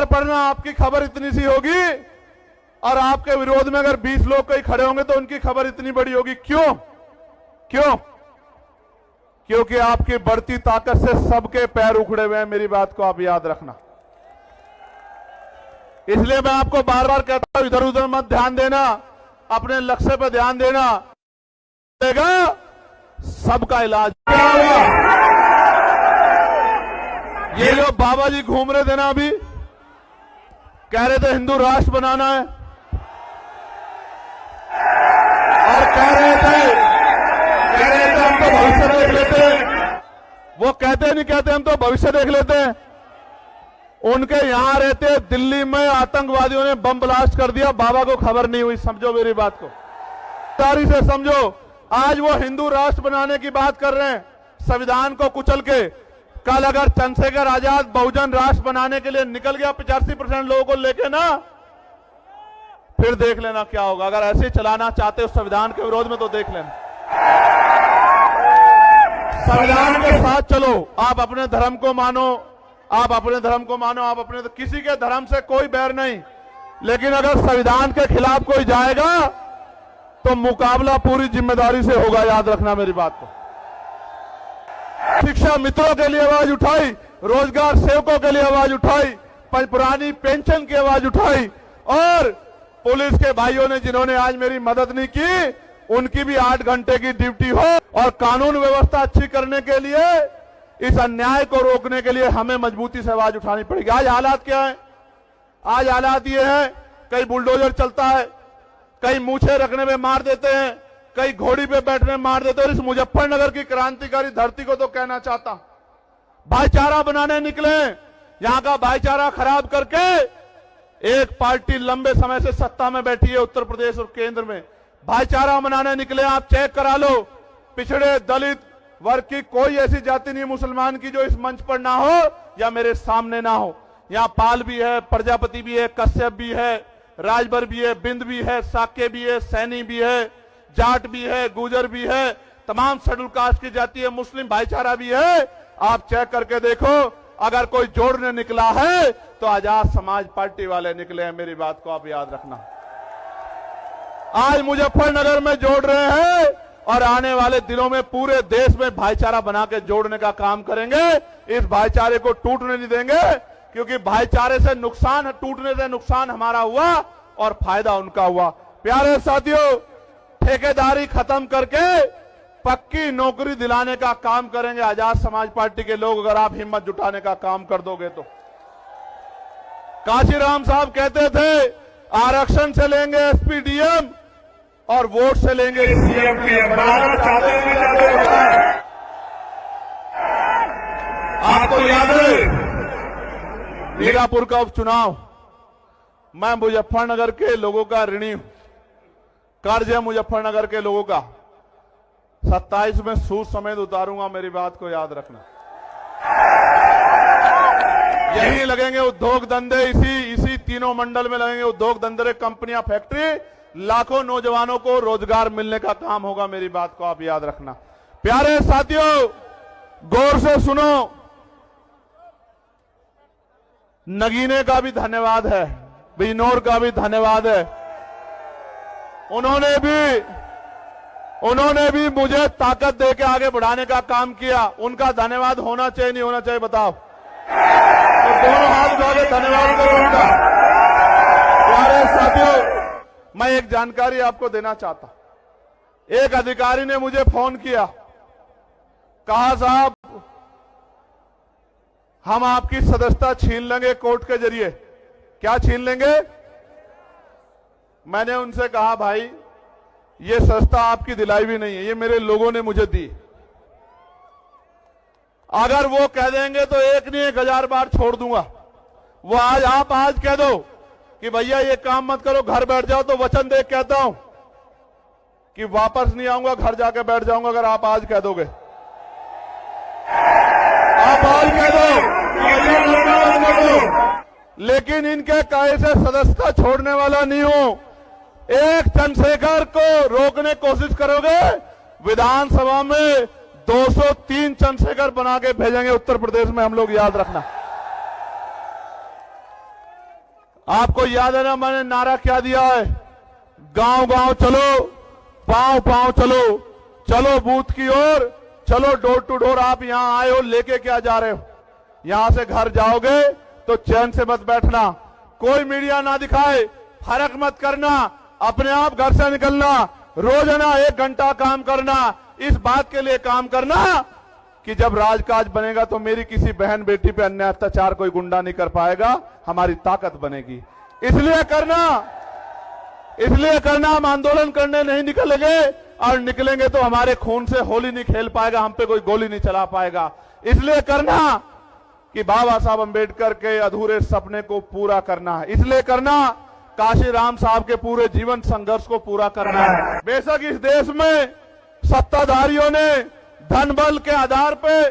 पढ़ना आपकी खबर इतनी सी होगी, और आपके विरोध में अगर 20 लोग कहीं खड़े होंगे तो उनकी खबर इतनी बड़ी होगी। क्यों? क्योंकि आपकी बढ़ती ताकत से सबके पैर उखड़े हुए हैं। मेरी बात को आप याद रखना। इसलिए मैं आपको बार बार कहता हूं, इधर उधर मत ध्यान देना, अपने लक्ष्य पर ध्यान देना। देगा सबका इलाज। क्या होगा? ये जो बाबा जी घूम रहे थे ना, अभी कह रहे थे हिंदू राष्ट्र बनाना है, और कह रहे थे हम तो भविष्य देख लेते हैं। वो कहते नहीं कहते हम तो भविष्य देख लेते हैं। उनके यहां रहते दिल्ली में आतंकवादियों ने बम ब्लास्ट कर दिया, बाबा को खबर नहीं हुई। समझो मेरी बात को, तारी से समझो। आज वो हिंदू राष्ट्र बनाने की बात कर रहे हैं, संविधान को कुचल के। कल अगर चंद्रशेखर आजाद बहुजन राष्ट्र बनाने के लिए निकल गया 85% लोगों को लेके ना, फिर देख लेना क्या होगा। अगर ऐसे चलाना चाहते हो संविधान के विरोध में तो देख लेना। संविधान के साथ चलो। आप अपने धर्म को मानो, आप अपने किसी के धर्म से कोई बैर नहीं, लेकिन अगर संविधान के खिलाफ कोई जाएगा तो मुकाबला पूरी जिम्मेदारी से होगा। याद रखना मेरी बात को। शिक्षा मित्रों के लिए आवाज उठाई, रोजगार सेवकों के लिए आवाज उठाई, पुरानी पेंशन की आवाज उठाई, और पुलिस के भाइयों ने जिन्होंने आज मेरी मदद नहीं की, उनकी भी 8 घंटे की ड्यूटी हो। और कानून व्यवस्था अच्छी करने के लिए, इस अन्याय को रोकने के लिए हमें मजबूती से आवाज उठानी पड़ेगी। आज हालात क्या है? आज हालात ये है, कहीं बुलडोजर चलता है, कहीं मूछे रखने में मार देते हैं, कहीं घोड़ी पे बैठने में मार देते हैं। और इस मुजफ्फरनगर की क्रांतिकारी धरती को तो कहना चाहता, भाईचारा बनाने निकले, यहां का भाईचारा खराब करके एक पार्टी लंबे समय से सत्ता में बैठी है उत्तर प्रदेश और केंद्र में। भाईचारा बनाने निकले। आप चेक करा लो, पिछड़े दलित वर्ग की कोई ऐसी जाति नहीं मुसलमान की जो इस मंच पर ना हो या मेरे सामने ना हो। यहां पाल भी है, प्रजापति भी है, कश्यप भी है, राजभर भी है, बिंद भी है, साके भी है, सैनी भी है, जाट भी है, गुजर भी है, तमाम शेड्यूल कास्ट की जाति है, मुस्लिम भाईचारा भी है। आप चेक करके देखो, अगर कोई जोड़ने निकला है तो आजाद समाज पार्टी वाले निकले हैं। मेरी बात को आप याद रखना। आज मुजफ्फरनगर में जोड़ रहे हैं, और आने वाले दिनों में पूरे देश में भाईचारा बना के जोड़ने का काम करेंगे। इस भाईचारे को टूटने नहीं देंगे, क्योंकि भाईचारे से नुकसान, टूटने से नुकसान हमारा हुआ और फायदा उनका हुआ। प्यारे साथियों, ठेकेदारी खत्म करके पक्की नौकरी दिलाने का काम करेंगे आजाद समाज पार्टी के लोग, अगर आप हिम्मत जुटाने का काम कर दोगे तो। काशीराम साहब कहते थे आरक्षण से लेंगे एसपी डीएम और वोट से लेंगे सीएम पीएम। बनाना चाहते हैं। आपको याद है मीरापुर का उपचुनाव? मैं मुजफ्फरनगर के लोगों का ऋणी हूं, कर्ज है मुजफ्फरनगर के लोगों का। 27 में सूद समेत उतारूंगा। मेरी बात को याद रखना। यही लगेंगे उद्योग धंधे, इसी तीनों मंडल में लगेंगे उद्योग धंधे, कंपनियां, फैक्ट्री, लाखों नौजवानों को रोजगार मिलने का काम होगा। मेरी बात को आप याद रखना। प्यारे साथियों, गौर से सुनो। नगीने का भी धन्यवाद है, बिजनौर का भी धन्यवाद है। उन्होंने भी मुझे ताकत देके आगे बढ़ाने का काम किया। उनका धन्यवाद होना चाहिए नहीं होना चाहिए बताओ? तो दोनों हाथ उठा के धन्यवाद करो उनका। प्यारे साथियों, मैं एक जानकारी आपको देना चाहता। एक अधिकारी ने मुझे फोन किया, कहा साहब हम आपकी सदस्यता छीन लेंगे कोर्ट के जरिए। क्या छीन लेंगे? मैंने उनसे कहा भाई ये सदस्यता आपकी दिलाई भी नहीं है, ये मेरे लोगों ने मुझे दी। अगर वो कह देंगे तो 1 नहीं 1000 बार छोड़ दूंगा। वो आप आज कह दो कि भैया ये काम मत करो, घर बैठ जाओ, तो वचन दे कहता हूं कि वापस नहीं आऊंगा, घर जाके बैठ जाऊंगा। अगर आप आज कह दोगे, आप आज कह दो, लेकिन इनके कहे से सदस्यता छोड़ने वाला नहीं हूं। एक चंद्रशेखर को रोकने की कोशिश करोगे, विधानसभा में 203 चंद्रशेखर बना के भेजेंगे उत्तर प्रदेश में हम लोग, याद रखना। आपको याद है ना, मैंने नारा क्या दिया है? गांव गांव चलो, पांव पांव चलो, चलो बूथ की ओर, चलो डोर टू डोर। आप यहां आए हो, लेके क्या जा रहे हो? यहां से घर जाओगे तो चैन से मत बैठना, कोई मीडिया ना दिखाए, फर्क मत करना, अपने आप घर से निकलना, रोजाना 1 घंटा काम करना। इस बात के लिए काम करना कि जब राजकाज बनेगा तो मेरी किसी बहन बेटी पे अन्याय अत्याचार कोई गुंडा नहीं कर पाएगा, हमारी ताकत बनेगी। इसलिए करना हम आंदोलन करने नहीं निकलेंगे, और निकलेंगे तो हमारे खून से होली नहीं खेल पाएगा, हम पे कोई गोली नहीं चला पाएगा। इसलिए करना कि बाबा साहब अंबेडकर के अधूरे सपने को पूरा करना है। इसलिए करना काशीराम साहब के पूरे जीवन संघर्ष को पूरा करना है। बेशक इस देश में सत्ताधारियों ने धन बल के आधार पे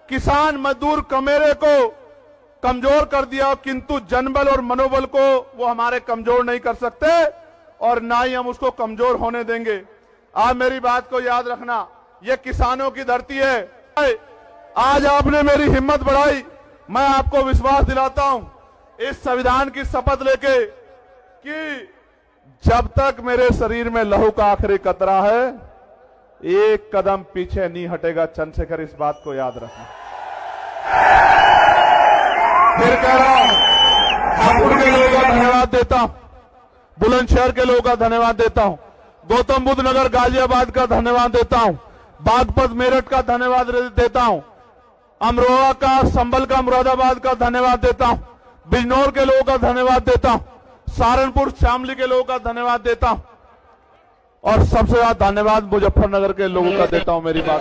किसान मजदूर कमेरे को कमजोर कर दिया, किंतु जनबल और मनोबल को वो हमारे कमजोर नहीं कर सकते, और ना ही हम उसको कमजोर होने देंगे। आप मेरी बात को याद रखना, ये किसानों की धरती है। आज आपने मेरी हिम्मत बढ़ाई, मैं आपको विश्वास दिलाता हूं इस संविधान की शपथ लेके कि जब तक मेरे शरीर में लहू का आखिरी कतरा है, 1 कदम पीछे नहीं हटेगा चंद्रशेखर, इस बात को याद रखना। फिर कह रहा हूं, हापुड़ के लोगों का धन्यवाद देता हूं, बुलंदशहर के लोगों का धन्यवाद देता हूं, गौतम बुद्ध नगर गाजियाबाद का धन्यवाद देता हूं, बागपत मेरठ का धन्यवाद देता हूं, अमरोहा का, संभल का, मुरादाबाद का धन्यवाद देता हूं, बिजनौर के लोगों का धन्यवाद देता हूं, सहारनपुर शामली के लोगों का धन्यवाद देता हूं, और सबसे ज्यादा धन्यवाद मुजफ्फरनगर के लोगों का देता हूं। मेरी बात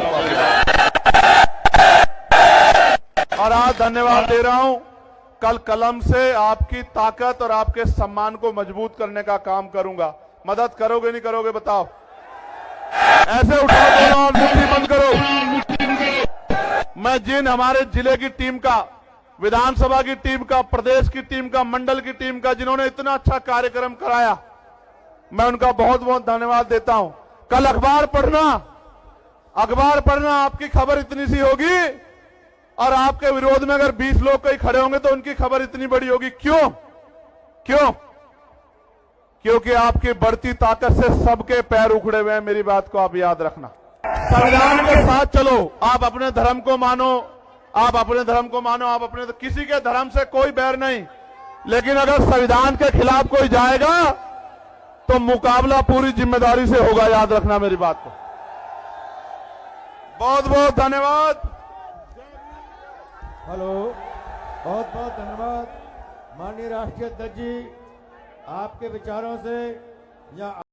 और आज धन्यवाद दे रहा हूं, कल कलम से आपकी ताकत और आपके सम्मान को मजबूत करने का काम करूंगा। मदद करोगे नहीं करोगे बताओ? ऐसे उठाओ दोनों और मुट्ठी बंद करो। मैं जिन हमारे जिले की टीम का, विधानसभा की टीम का, प्रदेश की टीम का, मंडल की टीम का, जिन्होंने इतना अच्छा कार्यक्रम कराया, मैं उनका बहुत बहुत धन्यवाद देता हूं। कल अखबार पढ़ना, आपकी खबर इतनी सी होगी, और आपके विरोध में अगर 20 लोग कहीं खड़े होंगे तो उनकी खबर इतनी बड़ी होगी। क्यों? क्योंकि आपकी बढ़ती ताकत से सबके पैर उखड़े हुए हैं। मेरी बात को आप याद रखना। संविधान के साथ चलो, आप अपने धर्म को मानो, किसी के धर्म से कोई बैर नहीं, लेकिन अगर संविधान के खिलाफ कोई जाएगा तो मुकाबला पूरी जिम्मेदारी से होगा। याद रखना मेरी बात को। बहुत बहुत धन्यवाद। हेलो, बहुत बहुत धन्यवाद माननीय राष्ट्रीय अध्यक्ष जी, आपके विचारों से या